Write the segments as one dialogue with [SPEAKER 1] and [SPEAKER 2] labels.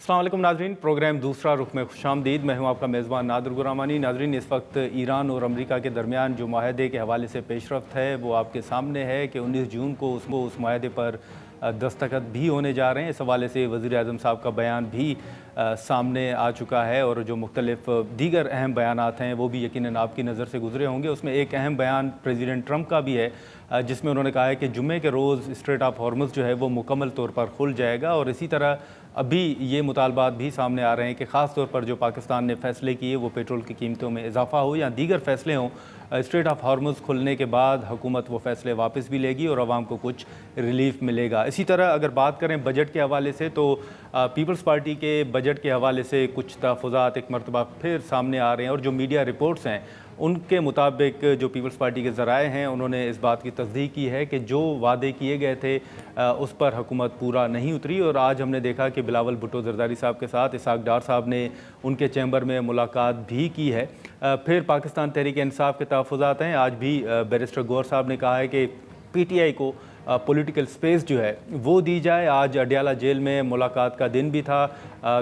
[SPEAKER 1] अस्सलाम वालेकुम नाज़रीन, प्रोग्राम दूसरा रुख में खुशामदीद। मैं हूं आपका मेज़बान नादिर गुरामानी। नाज़रीन, इस वक्त ईरान और अमेरिका के दरमियान जो माहदे के हवाले से पेशरफ्त है वो आपके सामने है कि 19 जून को उस माहदे पर दस्तखत भी होने जा रहे हैं। इस हवाले से वज़ीर आज़म साहब का बयान भी सामने आ चुका है और जो मुख्तलिफ दीगर अहम बयानात हैं वो भी यकीनन आपकी नज़र से गुजरे होंगे। उसमें एक अहम बयान प्रेसिडेंट ट्रंप का भी है जिसमें उन्होंने कहा है कि जुम्मे के रोज़ स्ट्रेट ऑफ हॉर्मुज़ जो है वो मुकम्मल तौर पर खुल जाएगा। और इसी तरह अभी ये मुतालबात भी सामने आ रहे हैं कि ख़ास तौर पर जो पाकिस्तान ने फ़ैसले किए वो पेट्रोल की कीमतों में इजाफ़ा हो या दीगर फ़ैसले हों, स्ट्रेट ऑफ हॉर्मुज़ खुलने के बाद हुकूमत वो फ़ैसले वापस भी लेगी और आवाम को कुछ रिलीफ मिलेगा। इसी तरह अगर बात करें बजट के हवाले से तो पीपल्स पार्टी के बजट के हवाले से कुछ तहफ़्फ़ुज़ात एक मरतबा फिर सामने आ रहे हैं और जो मीडिया रिपोर्ट्स हैं उनके मुताबिक जो पीपल्स पार्टी के ज़राए हैं उन्होंने इस बात की तस्दीक की है कि जो वादे किए गए थे उस पर हुकूमत पूरा नहीं उतरी। और आज हमने देखा कि बिलावल भुट्टो ज़रदारी साहब के साथ इसहाक डार साहब ने उनके चैम्बर में मुलाकात भी की है। फिर पाकिस्तान तहरीक इंसाफ के तहफ़्फ़ुज़ात हैं। आज भी बैरिस्टर गौर साहब ने कहा है कि PTI को पॉलिटिकल स्पेस जो है वो दी जाए। आज अडियाला जेल में मुलाकात का दिन भी था।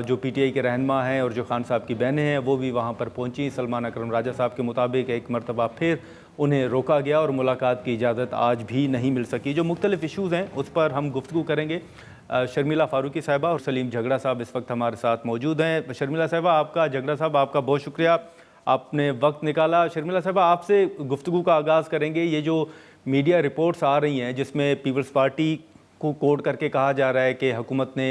[SPEAKER 1] जो PTI के रहनुमा हैं और जो खान साहब की बहनें हैं वो भी वहाँ पर पहुँची। सलमान अकरम राजा साहब के मुताबिक एक मरतबा फिर उन्हें रोका गया और मुलाकात की इजाज़त आज भी नहीं मिल सकी। जो मुख्तलिफ इशूज़ हैं उस पर हम गुफ्तगू करेंगे। शर्मिला फ़ारूकी साहिबा और सलीम झगड़ा साहब इस वक्त हमारे साथ मौजूद हैं। शर्मिला साहिबा आपका, झगड़ा साहब आपका बहुत शुक्रिया, आपने वक्त निकाला। शर्मिला साहिबा आपसे गुफ्तगू का आगाज़ करेंगे। ये जो मीडिया रिपोर्ट्स आ रही हैं जिसमें पीपल्स पार्टी को कोट करके कहा जा रहा है कि हुकूमत ने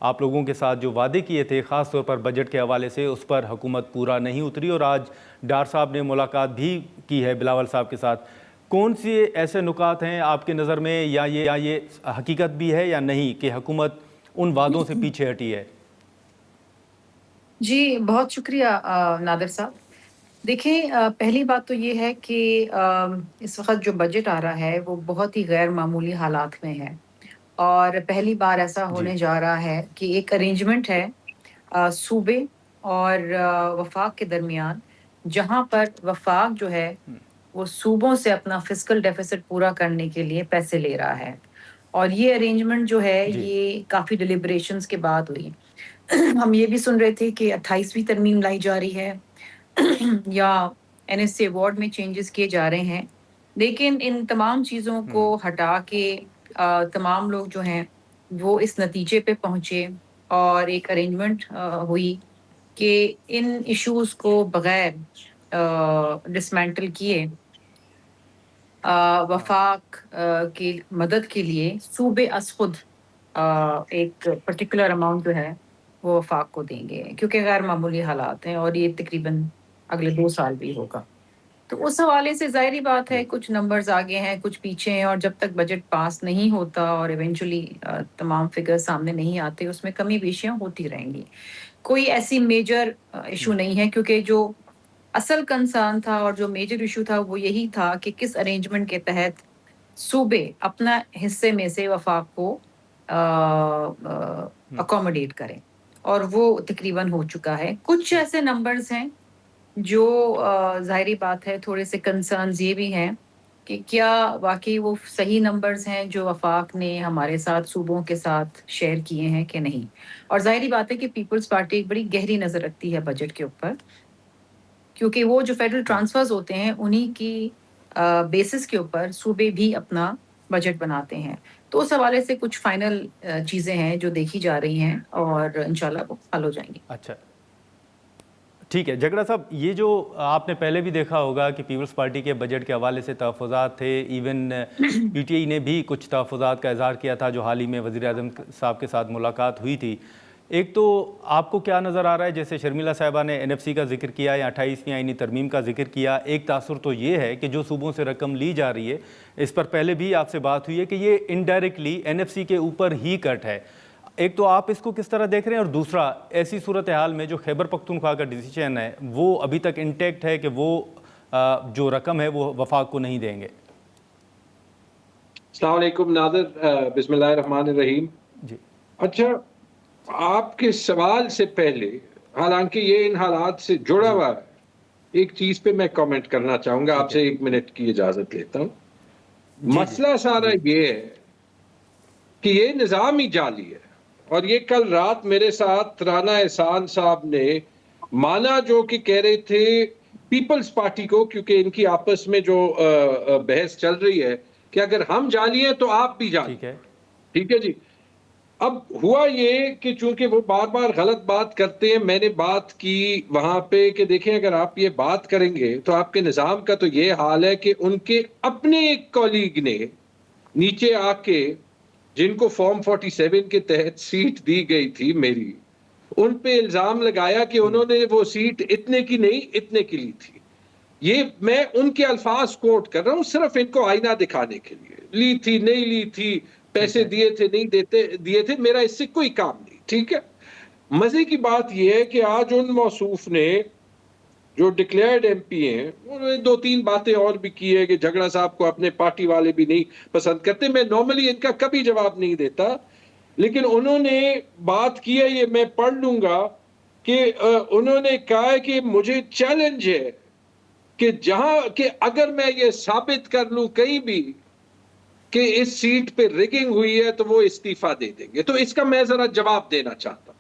[SPEAKER 1] आप लोगों के साथ जो वादे किए थे ख़ास तौर पर बजट के हवाले से उस पर हुकूमत पूरा नहीं उतरी और आज डार साहब ने मुलाकात भी की है बिलावल साहब के साथ। कौन से ऐसे नुकात हैं आपके नज़र में या ये हकीकत भी है या नहीं कि हुकूमत उन वादों से पीछे हटी है?
[SPEAKER 2] जी, बहुत शुक्रिया नादिर साहब। देखें, पहली बात तो ये है कि इस वक़्त जो बजट आ रहा है वो बहुत ही गैर मामूली हालात में है और पहली बार ऐसा
[SPEAKER 1] जी।
[SPEAKER 2] होने जा रहा है कि एक अरेंजमेंट है सूबे और वफ़ाक के दरमियान, जहाँ पर वफ़ाक जो है वो सूबों से अपना फ़िस्कल डेफ़िसिट पूरा करने के लिए पैसे ले रहा है। और ये अरेंजमेंट जो है
[SPEAKER 1] जी।
[SPEAKER 2] ये काफ़ी डिलिब्रेशंस के बाद हुई। हम ये भी सुन रहे थे कि 28वीं तरमीम लाई जा रही है या NSA अवार्ड में चेंजेस किए जा रहे हैं। लेकिन इन तमाम चीज़ों को हटा के तमाम लोग जो हैं वो इस नतीजे पे पहुँचे और एक अरेंजमेंट हुई कि इन इश्यूज़ को बग़ैर डिसमेंटल किए वफ़ाक की मदद के लिए सूबे अज़-खुद एक पर्टिकुलर अमाउंट जो है वो वफ़ाक को देंगे, क्योंकि गैर मामूली हालात हैं और ये तकरीबन अगले 2 साल भी होगा। तो उस हवाले से ज़ाहिर-सी बात है
[SPEAKER 1] जी।
[SPEAKER 2] कुछ नंबर्स आगे हैं, कुछ पीछे हैं और जब तक बजट पास नहीं होता और इवेंचुअली तमाम फिगर्स सामने नहीं आते, उसमें कमी-पेशियाँ होती रहेंगी। कोई ऐसी मेजर इश्यू नहीं है, क्योंकि जो असल कंसर्न था और जो मेजर इश्यू था वो यही था कि किस अरेंजमेंट के तहत सूबे अपना हिस्से में से वफ़ाक को अकोमोडेट करें और वो तकरीबन हो चुका है। कुछ ऐसे नंबर्स हैं जो ज़ाहिरी बात है थोड़े से कंसर्न्स ये भी हैं कि क्या वाक़ई वो सही नंबर्स हैं जो वफ़ाक ने हमारे साथ सूबों के साथ शेयर किए हैं कि नहीं। और ज़ाहिरी बात है कि पीपल्स पार्टी एक बड़ी गहरी नज़र रखती है बजट के ऊपर, क्योंकि वो जो फेडरल ट्रांसफर्स होते हैं उन्हीं की बेसिस के ऊपर सूबे भी अपना बजट बनाते हैं। तो उस हवाले से कुछ फाइनल चीज़ें हैं जो देखी जा रही हैं और इंशाल्लाह वो हल हो जाएँगी।
[SPEAKER 1] अच्छा, ठीक है। झगड़ा साहब, ये जो आपने पहले भी देखा होगा कि पीपल्स पार्टी के बजट के हवाले से तहफ़्फ़ुज़ात थे। इवन PTI ने भी कुछ तहफ़्फ़ुज़ात का इज़हार किया था जो हाल ही में वज़ीर आज़म साहब के साथ मुलाकात हुई थी। एक तो आपको क्या नज़र आ रहा है, जैसे शर्मिला साहिबा ने NFC का जिक्र किया या 28वीं आईनी तरमीम का जिक्र किया, एक तासुर तो ये है कि जो सूबों से रकम ली जा रही है, इस पर पहले भी आपसे बात हुई है कि ये इनडायरेक्टली NFC के ऊपर ही कट है। एक तो आप इसको किस तरह देख रहे हैं और दूसरा ऐसी सूरत हाल में जो खैबर पख्तूनख्वा का डिसीजन है वो अभी तक इंटैक्ट है कि वो जो रकम है वो वफाक को नहीं देंगे।
[SPEAKER 3] अस्सलाम वालेकुम नादिर, बिस्मिल्लाहिर्रहमानिर्रहीम।
[SPEAKER 1] जी।
[SPEAKER 3] अच्छा, आपके सवाल से पहले, हालांकि ये इन हालात से जुड़ा हुआ है, एक चीज पे मैं कमेंट करना चाहूंगा, आपसे 1 मिनट की इजाजत लेता हूँ। मसला सारा ये है कि ये निज़ाम ही जाली है। اور یہ کل رات میرے ساتھ رانا احسان صاحب نے مانا جو کہ کہہ رہے تھے پیپلز پارٹی کو، کیونکہ ان کی آپس میں جو بحث چل رہی ہے کہ اگر ہم جعلی ہیں تو آپ بھی جعلی.
[SPEAKER 1] ٹھیک ہے.
[SPEAKER 3] ٹھیک ہے جی. اب ہوا یہ کہ چونکہ وہ بار بار غلط بات کرتے ہیں، میں نے بات کی وہاں پہ کہ دیکھیں اگر آپ یہ بات کریں گے تو آپ کے نظام کا تو یہ حال ہے کہ ان کے اپنے ایک کولیگ نے نیچے آ کے، جن کو فارم 47 کے تحت سیٹ دی گئی تھی میری، ان پہ الزام لگایا کہ انہوں نے وہ سیٹ اتنے کی نہیں اتنے کی لی تھی. یہ میں ان کے الفاظ کوٹ کر رہا ہوں صرف ان کو آئینہ دکھانے کے لیے. لی تھی نہیں لی تھی، پیسے دیے تھے نہیں دیے تھے، میرا اس سے کوئی کام نہیں. ٹھیک ہے. مزے کی بات یہ ہے کہ آج ان موصوف نے جو ڈکلیئرڈ ایم پی ہیں، انہوں نے 2-3 باتیں اور بھی کی ہے کہ جھگڑا صاحب کو اپنے پارٹی والے بھی نہیں پسند کرتے. میں نارملی ان کا کبھی جواب نہیں دیتا، لیکن انہوں نے بات کی ہے، یہ میں پڑھ لوں گا کہ انہوں نے کہا ہے کہ مجھے چیلنج ہے کہ جہاں کہ اگر میں یہ ثابت کر لوں کہیں بھی کہ اس سیٹ پہ ریگنگ ہوئی ہے تو وہ استعفیٰ دے دیں گے. تو اس کا میں ذرا جواب دینا چاہتا ہوں.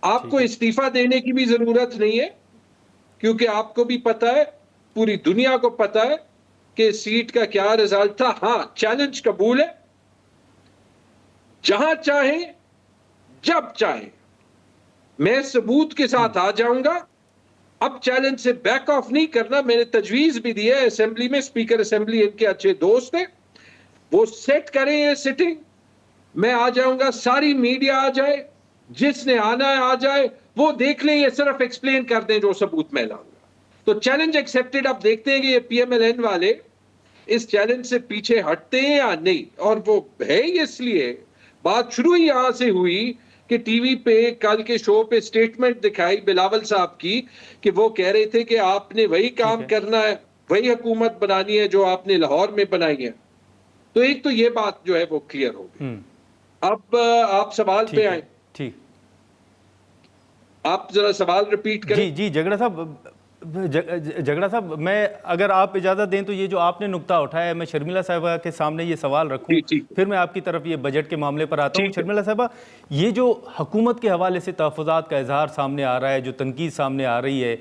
[SPEAKER 3] آپ کو استعفیٰ دینے کی بھی ضرورت نہیں ہے، کیونکہ آپ کو بھی پتا ہے، پوری دنیا کو پتا ہے کہ سیٹ کا کیا رزلٹ تھا. ہاں، چیلنج قبول ہے، جہاں چاہیں جب چاہیں میں ثبوت کے ساتھ آ جاؤں گا. اب چیلنج سے بیک آف نہیں کرنا. میں نے تجویز بھی دی ہے اسمبلی میں، اسپیکر اسمبلی ان کے اچھے دوست ہیں، وہ سیٹ کریں یہ سٹنگ، میں آ جاؤں گا، ساری میڈیا آ جائے، جس نے آنا ہے آ جائے، وہ دیکھ لیں، یہ صرف ایکسپلین کر دیں جو ثبوت میں لاؤں گا. تو چیلنج ایکسیپٹڈ. اب دیکھتے ہیں کہ یہ پی ایم ایل این والے اس چیلنج سے پیچھے ہٹتے ہیں یا نہیں. اور وہ ہے اس لیے بات شروع ہی یہاں سے ہوئی کہ ٹی وی پہ کل کے شو پہ سٹیٹمنٹ دکھائی بلاول صاحب کی کہ وہ کہہ رہے تھے کہ آپ نے وہی کام کرنا ہے، وہی حکومت بنانی ہے جو آپ نے لاہور میں بنائی ہے. تو ایک تو یہ بات جو ہے وہ کلیئر ہو گئی. اب آپ سوال پہ آئیں.
[SPEAKER 1] ٹھیک،
[SPEAKER 3] آپ ذرا سوال ریپیٹ کریں.
[SPEAKER 1] جی جھگڑا صاحب میں اگر آپ اجازت دیں تو یہ جو آپ نے نقطہ اٹھایا ہے، میں شرمیلا صاحبہ کے سامنے یہ سوال رکھوں، پھر میں آپ کی طرف یہ بجٹ کے معاملے پر آتا ہوں. شرمیلا صاحبہ، یہ جو حکومت کے حوالے سے تحفظات کا اظہار سامنے آ رہا ہے، جو تنقید سامنے آ رہی ہے،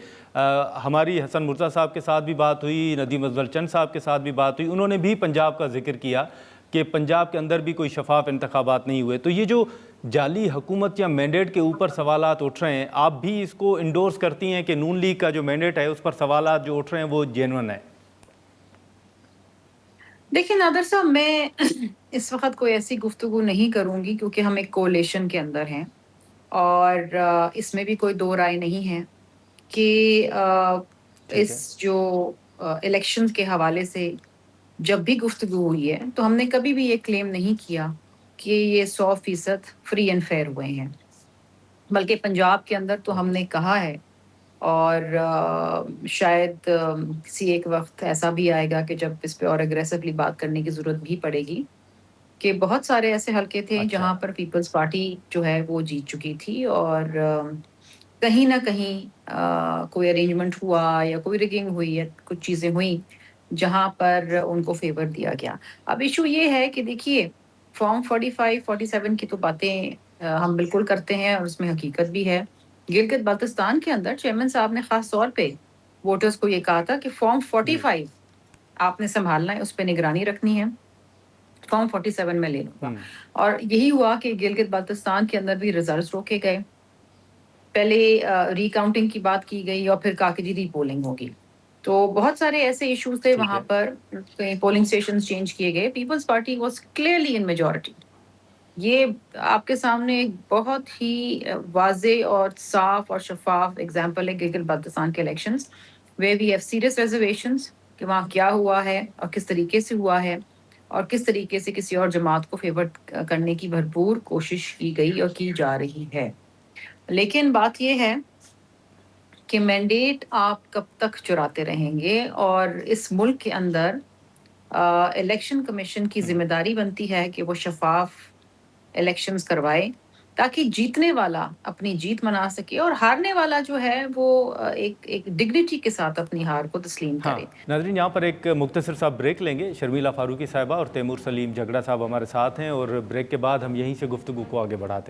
[SPEAKER 1] ہماری حسن مرزا صاحب کے ساتھ بھی بات ہوئی، ندیم افضل چند صاحب کے ساتھ بھی بات ہوئی، انہوں نے بھی پنجاب کا ذکر کیا کہ پنجاب کے اندر بھی کوئی شفاف انتخابات نہیں ہوئے. تو یہ جو جعلی حکومت یا مینڈیٹ کے اوپر سوالات اٹھ رہے ہیں، آپ بھی اس کو انڈورس کرتی ہیں کہ نون لیگ کا جو مینڈیٹ ہے اس پر سوالات جو اٹھ رہے ہیں وہ جینون ہے؟
[SPEAKER 2] دیکھیں نادر صاحب، میں اس وقت کوئی ایسی گفتگو نہیں کروں گی کیونکہ ہم ایک کولیشن کے اندر ہیں، اور اس میں بھی کوئی دو رائے نہیں ہے کہ اس جو الیکشنز کے حوالے سے جب بھی گفتگو ہوئی ہے تو ہم نے کبھی بھی یہ کلیم نہیں کیا کہ یہ 100% فری اینڈ فیئر ہوئے ہیں، بلکہ پنجاب کے اندر تو ہم نے کہا ہے، اور شاید کسی ایک وقت ایسا بھی آئے گا کہ جب اس پہ اور اگریسولی بات کرنے کی ضرورت بھی پڑے گی، کہ بہت سارے ایسے حلقے تھے جہاں پر پیپلز پارٹی جو ہے وہ جیت چکی تھی، اور کہیں نہ کہیں کوئی ارینجمنٹ ہوا یا کوئی ریگنگ ہوئی یا کچھ چیزیں ہوئیں جہاں پر ان کو فیور دیا گیا. اب ایشو یہ ہے کہ دیکھیے، فارم 45 47 کی تو باتیں ہم بالکل کرتے ہیں اور اس میں حقیقت بھی ہے. گلگت بلتستان کے اندر چیئرمین صاحب نے خاص طور پہ ووٹرز کو یہ کہا تھا کہ فارم 45 آپ نے سنبھالنا ہے، اس پہ نگرانی رکھنی ہے، فارم 47 میں لے لوں گا. اور یہی ہوا کہ گلگت بلتستان کے اندر بھی ریزلٹس روکے گئے. پہلے ری کاؤنٹنگ کی بات کی گئی اور پھر کہا کہ جی ری پولنگ ہوگی. تو بہت سارے ایسے ایشوز تھے وہاں پر، پولنگ اسٹیشنز چینج کیے گئے. Peoples Party was clearly in majority. یہ آپ کے سامنے ایک بہت ہی واضح اور صاف اور شفاف ایگزامپل ہے گلگت بلتستان کے elections, where we have serious reservations کہ وہاں کیا ہوا ہے اور کس طریقے سے ہوا ہے، اور کس طریقے سے کسی اور جماعت کو فیور کرنے کی بھرپور کوشش کی گئی اور کی جا رہی ہے. لیکن بات یہ ہے کہ مینڈیٹ آپ کب تک چراتے رہیں گے، اور اس ملک کے اندر الیکشن کمیشن کی ذمہ داری بنتی ہے کہ وہ شفاف الیکشنز کروائے تاکہ جیتنے والا اپنی جیت منا سکے اور ہارنے والا جو ہے وہ ایک ڈگنیٹی کے ساتھ اپنی ہار کو تسلیم کرے.
[SPEAKER 1] ناظرین یہاں پر ایک مختصر سا بریک لیں گے. شرمیلا فاروقی صاحبہ اور تیمور سلیم جھگڑا صاحب ہمارے ساتھ ہیں اور بریک کے بعد ہم یہیں سے گفتگو کو آگے بڑھاتے ہیں.